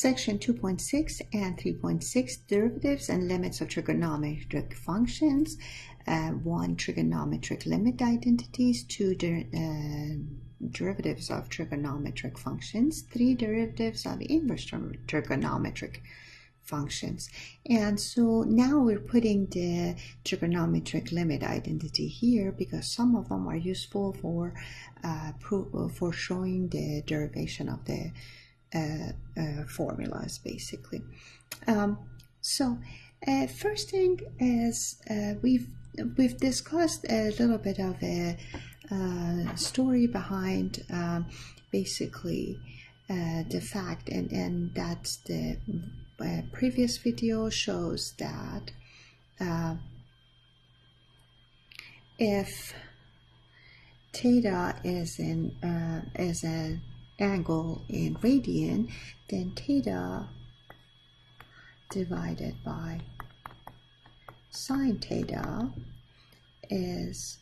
Section 2.6 and 3.6, derivatives and limits of trigonometric functions. 1. Trigonometric limit identities. 2. Derivatives of trigonometric functions. 3. Derivatives of inverse trigonometric functions. And so now we're putting the trigonometric limit identity here because some of them are useful for showing the derivation of the formulas, basically. First thing is we've discussed a little bit of a story behind basically the fact, and that's the previous video shows that if theta is an angle in radian, then theta divided by sine theta is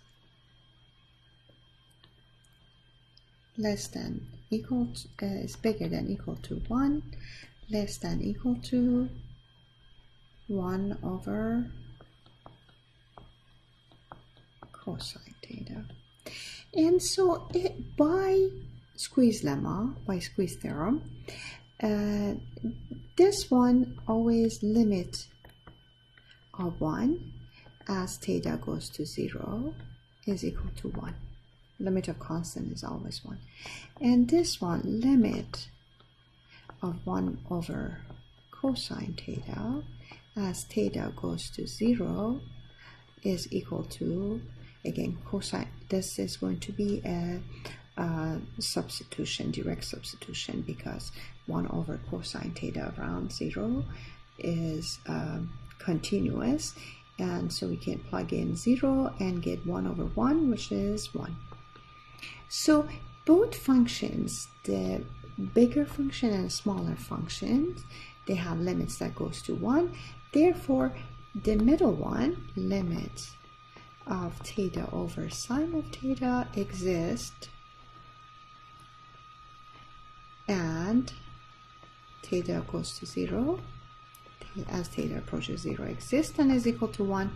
less than equal to, is bigger than equal to 1, less than equal to 1 over cosine theta. And so by squeeze lemma, by squeeze theorem, this one always limit of 1 as theta goes to 0 is equal to 1. Limit of constant is always 1. And this one, limit of 1 over cosine theta as theta goes to 0 is equal to, again, cosine. This is going to be a substitution, direct substitution, because 1 over cosine theta around 0 is continuous, and so we can plug in 0 and get 1 over 1, which is 1. So both functions, the bigger function and smaller functions, they have limits that goes to 1. Therefore, the middle one, limit of theta over sine of theta, exists, and theta goes to 0 as theta approaches 0 exists and is equal to 1.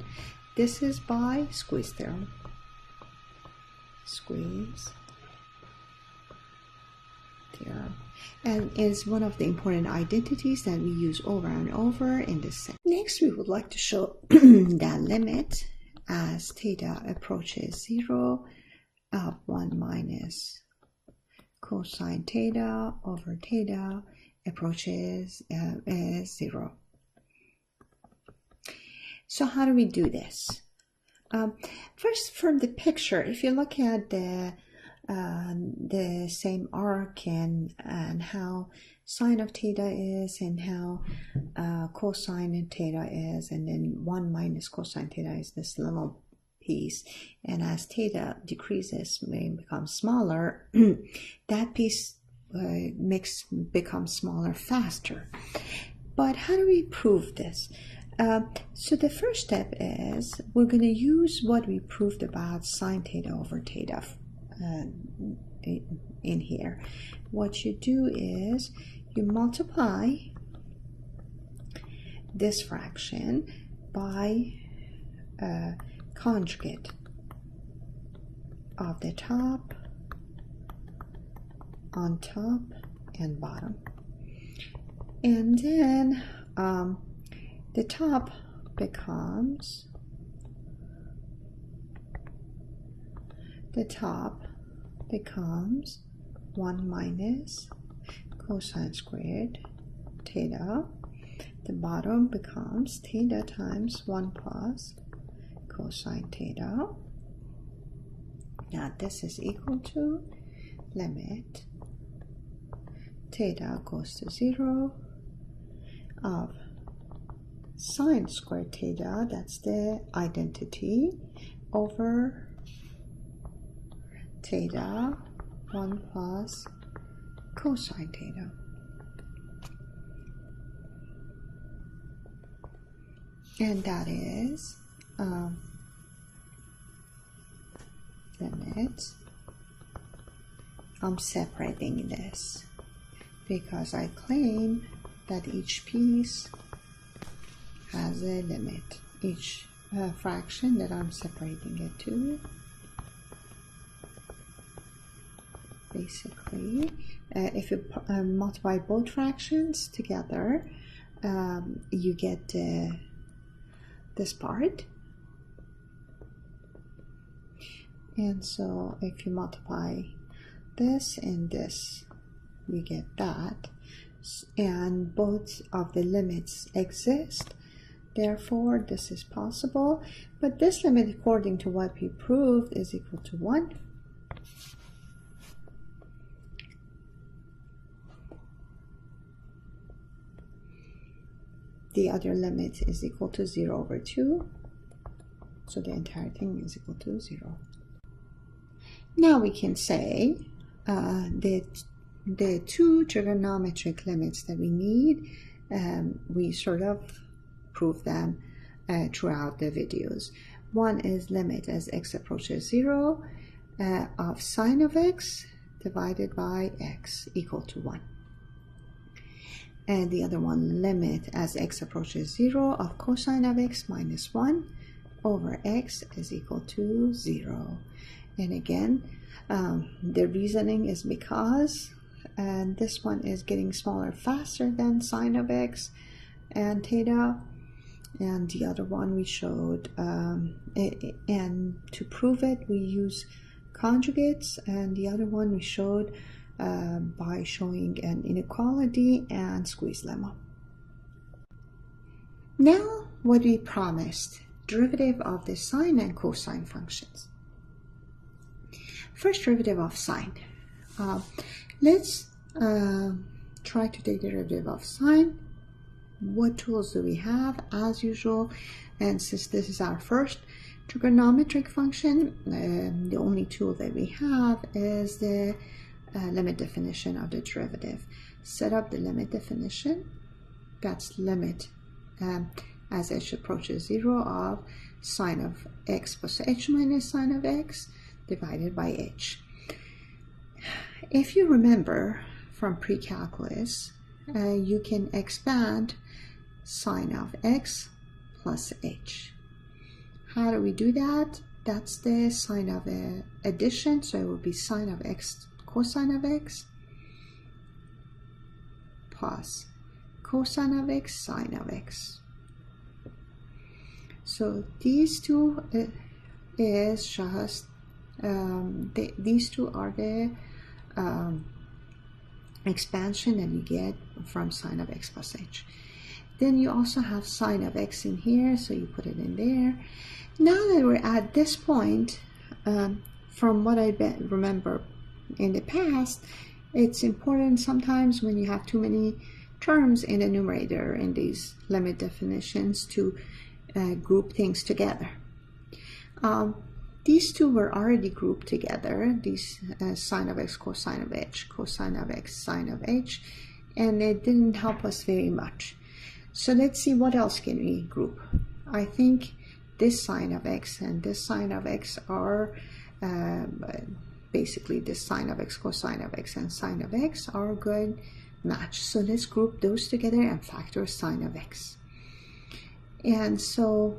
This is by squeeze theorem. Squeeze theorem, and is one of the important identities that we use over and over in this section. Next, we would like to show that limit as theta approaches 0 of 1 minus cosine theta over theta approaches 0. So how do we do this? First, from the picture, if you look at the same arc and how sine of theta is and how cosine of theta is, and then 1 minus cosine theta is this little piece, and as theta decreases, may become smaller, that piece becomes smaller faster. But how do we prove this? So the first step is we're going to use what we proved about sine theta over theta in here. What you do is you multiply this fraction by conjugate of the top, on top, and bottom. And then the top becomes 1 minus cosine squared theta. The bottom becomes theta times 1 plus cosine theta. Now this is equal to limit theta goes to 0 of sine squared theta, that's the identity, over theta 1 plus cosine theta. And that is limit. I'm separating this because I claim that each piece has a limit, each fraction that I'm separating it to. Basically, if you multiply both fractions together, you get this part. And so if you multiply this and this, you get that. And both of the limits exist. Therefore, this is possible. But this limit, according to what we proved, is equal to 1. The other limit is equal to 0 over 2. So the entire thing is equal to 0. Now we can say that the two trigonometric limits that we need, we sort of prove them throughout the videos. One is limit as x approaches 0 of sine of x divided by x equal to 1. And the other one, limit as x approaches 0 of cosine of x minus 1 over x is equal to 0. And again, the reasoning is because this one is getting smaller faster than sine of x and theta, and the other one we showed, and to prove it we use conjugates, and the other one we showed by showing an inequality and squeeze lemma. Now what we promised, derivative of the sine and cosine functions. First, derivative of sine. Let's try to take the derivative of sine. What tools do we have? As usual, and since this is our first trigonometric function, the only tool that we have is the limit definition of the derivative. Set up the limit definition. That's limit as h approaches 0 of sine of x plus h minus sine of x divided by h. If you remember from pre-calculus, you can expand sine of x plus h. How do we do that? That's the sign of addition, so it will be sine of x cosine of x plus cosine of x sine of x. So these two is just these two are the expansion that you get from sine of x plus h. Then you also have sine of x in here, so you put it in there. Now that we're at this point, from what I remember in the past, it's important sometimes when you have too many terms in the numerator in these limit definitions to group things together. These two were already grouped together, these sine of x cosine of h, cosine of x sine of h, and it didn't help us very much. So let's see what else can we group. I think this sine of x and this sine of x are basically this sine of x cosine of x and sine of x are a good match. So let's group those together and factor sine of x. And so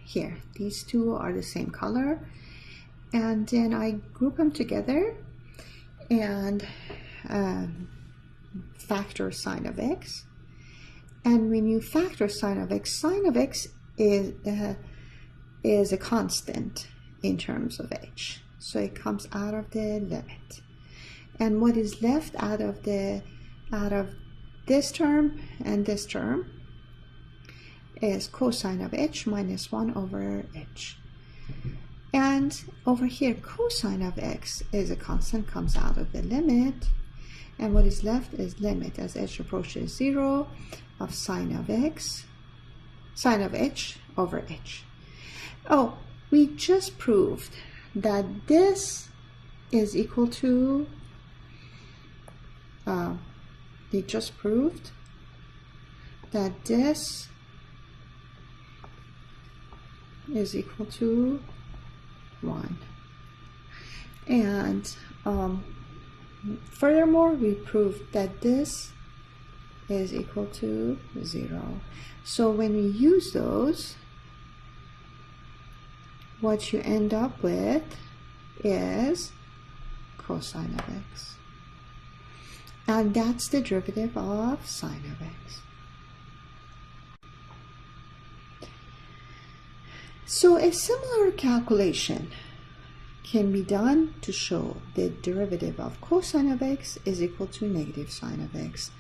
here, these two are the same color, and then I group them together and factor sine of x. And when you factor sine of x is a constant in terms of h, so it comes out of the limit. And what is left out of this term and this term is cosine of h minus 1 over h. And over here, cosine of x is a constant, comes out of the limit. And what is left is limit as h approaches 0 of sine of x, sine of h over h. Oh, we just proved that this is equal to, we just proved that this is equal to 1. And furthermore, we proved that this is equal to 0. So when we use those, what you end up with is cosine of x. And that's the derivative of sine of x. So a similar calculation can be done to show the derivative of cosine of x is equal to negative sine of x.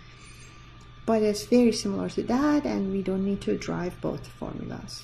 But it's very similar to that, and we don't need to derive both formulas.